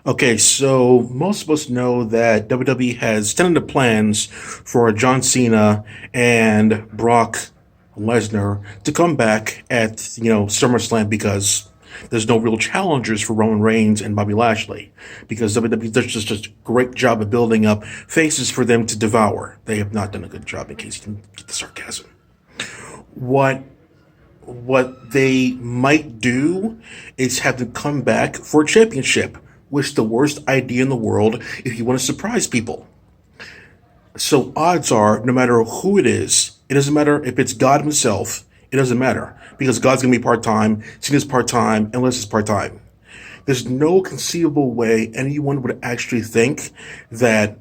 Okay, so most of us know that WWE has tentative plans for John Cena and Brock Lesnar to come back at, SummerSlam because there's no real challengers for Roman Reigns and Bobby Lashley because WWE does just a great job of building up faces for them to devour. They have not done a good job, in case you can get the sarcasm. What what they might do is have them come back for a championship, which is the worst idea in the world if you want to surprise people. So odds are, no matter who it doesn't matter if it's God himself, it doesn't matter because God's gonna be part time, Cena's part time, and Les is part time. There's no conceivable way anyone would actually think that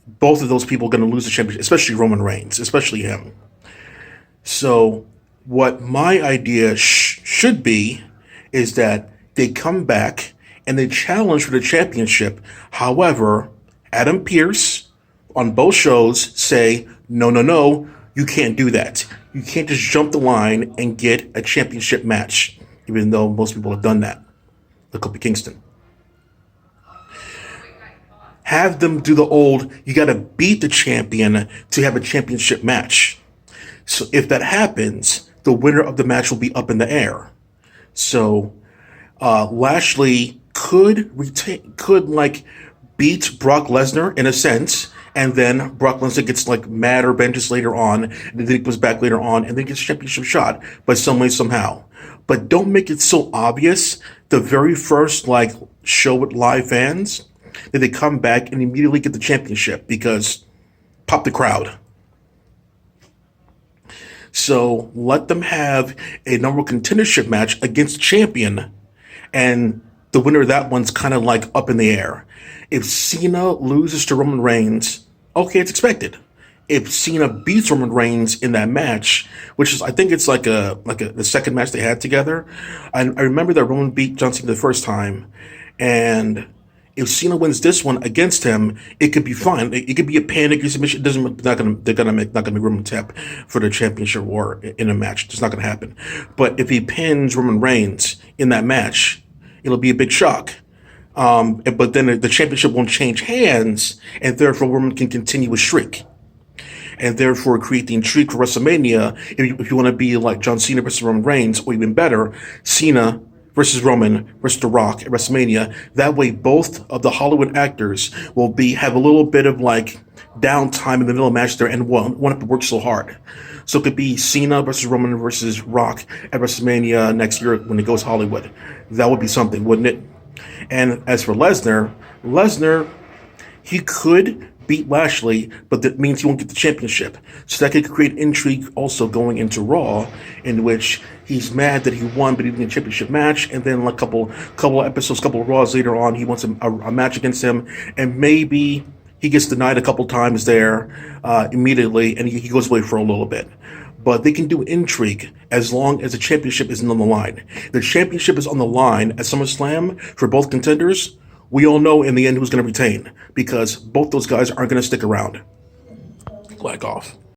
both of those people are going to lose the championship, especially Roman Reigns, especially him. So, what my idea should be is that they come back and they challenge for the championship. However, Adam Pearce on both shows say, no, no, no, you can't do that. You can't just jump the line and get a championship match, even though most people have done that. Look up at Kingston. Have them do the old, you got to beat the champion to have a championship match. So if that happens, the winner of the match will be up in the air. So Lashley could like beat Brock Lesnar in a sense, and then Brock Lesnar gets like mad or benches later on, and then he comes back later on, and then gets a championship shot by some way somehow. But don't make it so obvious. The very first like show with live fans that they come back and immediately get the championship because pop the crowd. So let them have a number one contendership match against champion, and the winner of that one's kind of like up in the air. If Cena loses to Roman Reigns, okay, it's expected. If Cena beats Roman Reigns in that match, which is I think it's like the second match they had together. I remember that Roman beat John Cena the first time, and if Cena wins this one against him, it could be fine. It could be a panic submission. It doesn't not gonna be Roman tap for the championship war in a match. It's not gonna happen. But if he pins Roman Reigns in that match, it'll be a big shock. But then the championship won't change hands, and therefore Roman can continue his streak, and therefore create the intrigue for WrestleMania. If you want to be like John Cena versus Roman Reigns, or even better, Cena versus Roman versus The Rock at WrestleMania. That way, both of the Hollywood actors will have a little bit of like downtime in the middle of the match there and won't have to work so hard. So it could be Cena versus Roman versus Rock at WrestleMania next year when it goes Hollywood. That would be something, wouldn't it? And as for Lesnar, he could beat Lashley, but that means he won't get the championship. So that could create intrigue also going into Raw, in which he's mad that he won, but he didn't get a championship match. And then like couple episodes, couple of Raws later on, he wants a match against him, and maybe he gets denied a couple times there immediately, and he goes away for a little bit. But they can do intrigue as long as the championship isn't on the line. The championship is on the line at SummerSlam for both contenders. We all know in the end who's going to retain because both those guys aren't going to stick around. Flag off.